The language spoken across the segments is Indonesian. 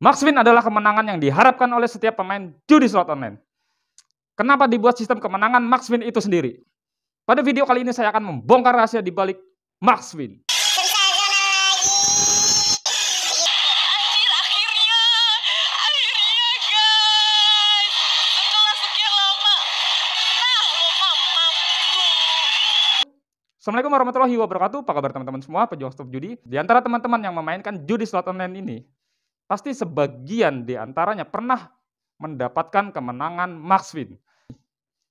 Max win adalah kemenangan yang diharapkan oleh setiap pemain judi slot online. Kenapa dibuat sistem kemenangan Max win itu sendiri? Pada video kali ini saya akan membongkar rahasia di balik Max win. Assalamualaikum warahmatullahi wabarakatuh. Apa kabar teman-teman semua, pejuang stop judi? Di antara teman-teman yang memainkan judi slot online ini, pasti sebagian di antaranya pernah mendapatkan kemenangan max win.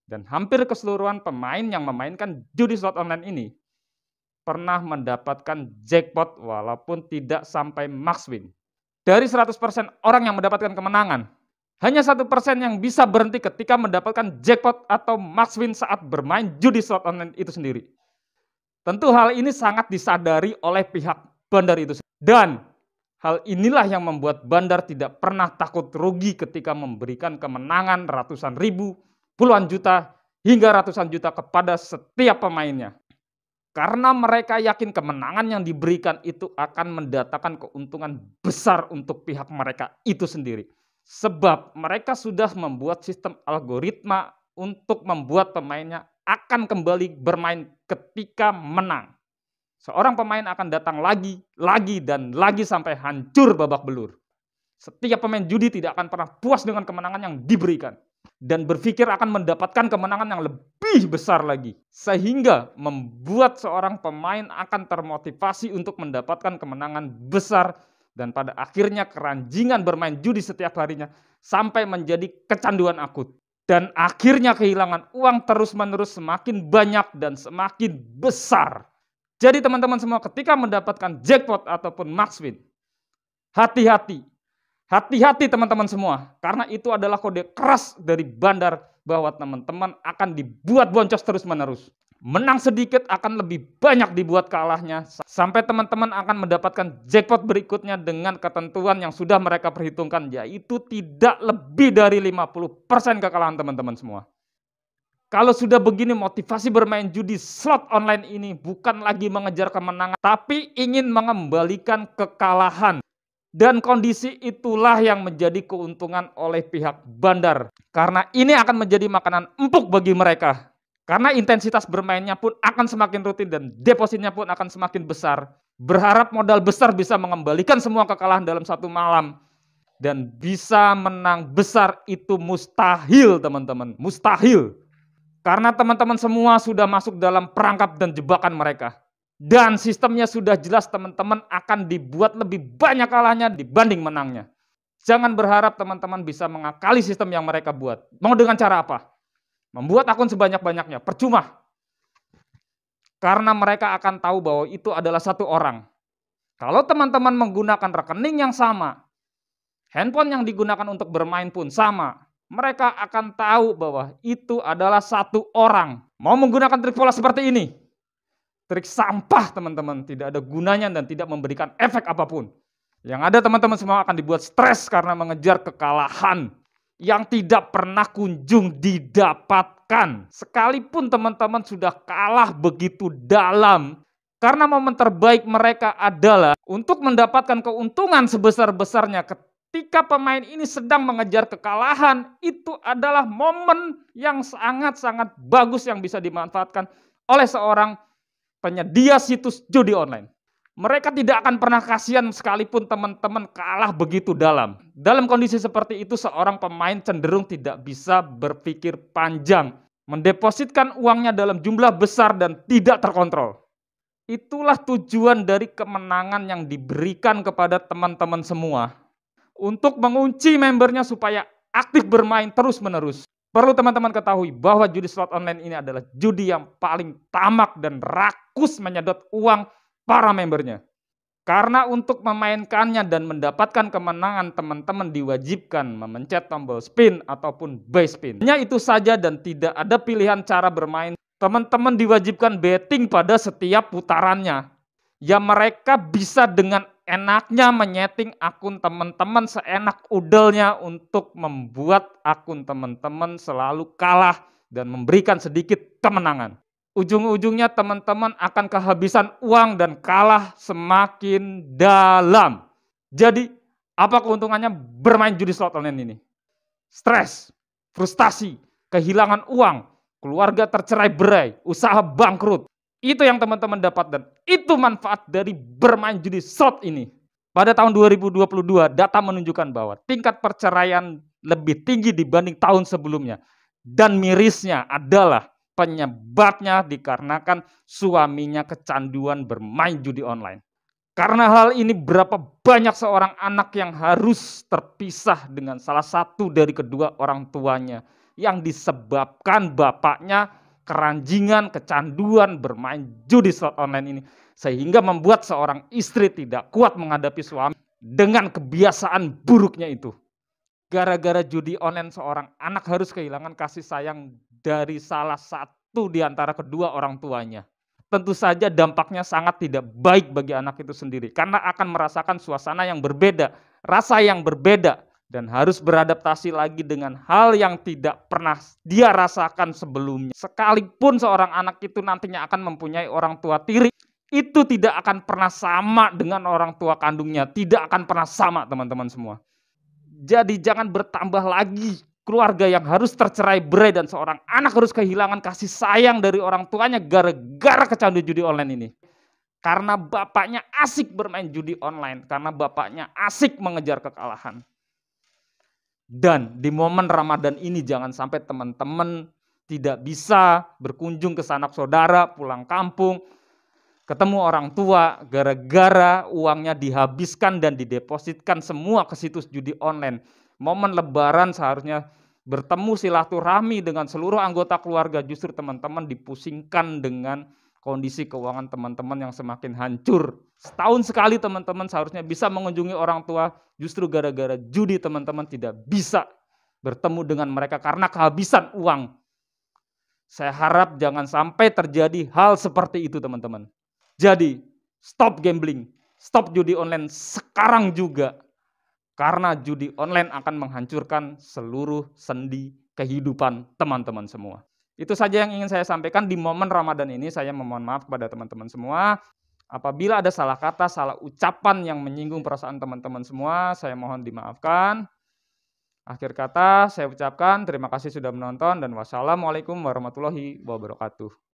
Dan hampir keseluruhan pemain yang memainkan judi slot online ini pernah mendapatkan jackpot walaupun tidak sampai max win. Dari 100% orang yang mendapatkan kemenangan, hanya 1% yang bisa berhenti ketika mendapatkan jackpot atau max win saat bermain judi slot online itu sendiri. Tentu hal ini sangat disadari oleh pihak bandar itu. Dan hal inilah yang membuat bandar tidak pernah takut rugi ketika memberikan kemenangan ratusan ribu, puluhan juta, hingga ratusan juta kepada setiap pemainnya. Karena mereka yakin kemenangan yang diberikan itu akan mendatangkan keuntungan besar untuk pihak mereka itu sendiri. Sebab mereka sudah membuat sistem algoritma untuk membuat pemainnya akan kembali bermain ketika menang. Seorang pemain akan datang lagi, dan lagi sampai hancur babak belur. Setiap pemain judi tidak akan pernah puas dengan kemenangan yang diberikan. Dan berpikir akan mendapatkan kemenangan yang lebih besar lagi. Sehingga membuat seorang pemain akan termotivasi untuk mendapatkan kemenangan besar. Dan pada akhirnya keranjingan bermain judi setiap harinya sampai menjadi kecanduan akut. Dan akhirnya kehilangan uang terus-menerus semakin banyak dan semakin besar. Jadi teman-teman semua ketika mendapatkan jackpot ataupun max win, hati-hati. Hati-hati teman-teman semua. Karena itu adalah kode keras dari bandar bahwa teman-teman akan dibuat boncos terus-menerus. Menang sedikit akan lebih banyak dibuat kalahnya. Sampai teman-teman akan mendapatkan jackpot berikutnya dengan ketentuan yang sudah mereka perhitungkan. Yaitu tidak lebih dari 50% kekalahan teman-teman semua. Kalau sudah begini motivasi bermain judi slot online ini bukan lagi mengejar kemenangan. Tapi ingin mengembalikan kekalahan. Dan kondisi itulah yang menjadi keuntungan oleh pihak bandar. Karena ini akan menjadi makanan empuk bagi mereka. Karena intensitas bermainnya pun akan semakin rutin dan depositnya pun akan semakin besar. Berharap modal besar bisa mengembalikan semua kekalahan dalam satu malam. Dan bisa menang besar itu mustahil teman-teman. Mustahil. Karena teman-teman semua sudah masuk dalam perangkap dan jebakan mereka. Dan sistemnya sudah jelas teman-teman akan dibuat lebih banyak kalahnya dibanding menangnya. Jangan berharap teman-teman bisa mengakali sistem yang mereka buat. Mau dengan cara apa? Membuat akun sebanyak-banyaknya, percuma. Karena mereka akan tahu bahwa itu adalah satu orang. Kalau teman-teman menggunakan rekening yang sama, handphone yang digunakan untuk bermain pun sama, mereka akan tahu bahwa itu adalah satu orang. Mau menggunakan trik pola seperti ini, trik sampah teman-teman, tidak ada gunanya dan tidak memberikan efek apapun. Yang ada teman-teman semua akan dibuat stres karena mengejar kekalahan yang tidak pernah kunjung didapatkan. Sekalipun teman-teman sudah kalah begitu dalam, karena momen terbaik mereka adalah untuk mendapatkan keuntungan sebesar-besarnya ketika pemain ini sedang mengejar kekalahan. Itu adalah momen yang sangat-sangat bagus yang bisa dimanfaatkan oleh seorang penyedia situs judi online. Mereka tidak akan pernah kasihan sekalipun teman-teman kalah begitu dalam. Dalam kondisi seperti itu seorang pemain cenderung tidak bisa berpikir panjang. Mendepositkan uangnya dalam jumlah besar dan tidak terkontrol. Itulah tujuan dari kemenangan yang diberikan kepada teman-teman semua. Untuk mengunci membernya supaya aktif bermain terus-menerus. Perlu teman-teman ketahui bahwa judi slot online ini adalah judi yang paling tamak dan rakus menyedot uang para membernya. Karena untuk memainkannya dan mendapatkan kemenangan teman-teman diwajibkan memencet tombol spin ataupun buy spin. Hanya itu saja dan tidak ada pilihan cara bermain. Teman-teman diwajibkan betting pada setiap putarannya. Ya mereka bisa dengan enaknya menyeting akun teman-teman seenak udelnya untuk membuat akun teman-teman selalu kalah dan memberikan sedikit kemenangan. Ujung-ujungnya teman-teman akan kehabisan uang dan kalah semakin dalam. Jadi Apa keuntungannya bermain judi slot online ini? Stres, frustasi, kehilangan uang, keluarga tercerai-berai, usaha bangkrut. Itu yang teman-teman dapat dan itu manfaat dari bermain judi slot ini. Pada tahun 2022, data menunjukkan bahwa tingkat perceraian lebih tinggi dibanding tahun sebelumnya. Dan mirisnya adalah penyebabnya dikarenakan suaminya kecanduan bermain judi online. Karena hal ini berapa banyak seorang anak yang harus terpisah dengan salah satu dari kedua orang tuanya yang disebabkan bapaknya keranjingan, kecanduan bermain judi slot online ini sehingga membuat seorang istri tidak kuat menghadapi suami dengan kebiasaan buruknya itu. Gara-gara judi online seorang anak harus kehilangan kasih sayang dari salah satu di antara kedua orang tuanya. Tentu saja dampaknya sangat tidak baik bagi anak itu sendiri karena akan merasakan suasana yang berbeda, rasa yang berbeda dan harus beradaptasi lagi dengan hal yang tidak pernah dia rasakan sebelumnya. Sekalipun seorang anak itu nantinya akan mempunyai orang tua tiri, itu tidak akan pernah sama dengan orang tua kandungnya, tidak akan pernah sama teman-teman semua. Jadi jangan bertambah lagi keluarga yang harus tercerai-berai dan seorang anak harus kehilangan kasih sayang dari orang tuanya gara-gara kecanduan judi online ini. Karena bapaknya asik bermain judi online, karena bapaknya asik mengejar kekalahan. Dan di momen Ramadan ini jangan sampai teman-teman tidak bisa berkunjung ke sanak saudara, pulang kampung, ketemu orang tua gara-gara uangnya dihabiskan dan didepositkan semua ke situs judi online. Momen lebaran seharusnya bertemu silaturahmi dengan seluruh anggota keluarga, justru teman-teman dipusingkan dengan kondisi keuangan teman-teman yang semakin hancur. Setahun sekali teman-teman seharusnya bisa mengunjungi orang tua, justru gara-gara judi teman-teman tidak bisa bertemu dengan mereka karena kehabisan uang. Saya harap jangan sampai terjadi hal seperti itu teman-teman. Jadi, stop gambling, stop judi online sekarang juga. Karena judi online akan menghancurkan seluruh sendi kehidupan teman-teman semua. Itu saja yang ingin saya sampaikan di momen Ramadan ini. Saya memohon maaf kepada teman-teman semua. Apabila ada salah kata, salah ucapan yang menyinggung perasaan teman-teman semua, saya mohon dimaafkan. Akhir kata, saya ucapkan terima kasih sudah menonton dan wassalamualaikum warahmatullahi wabarakatuh.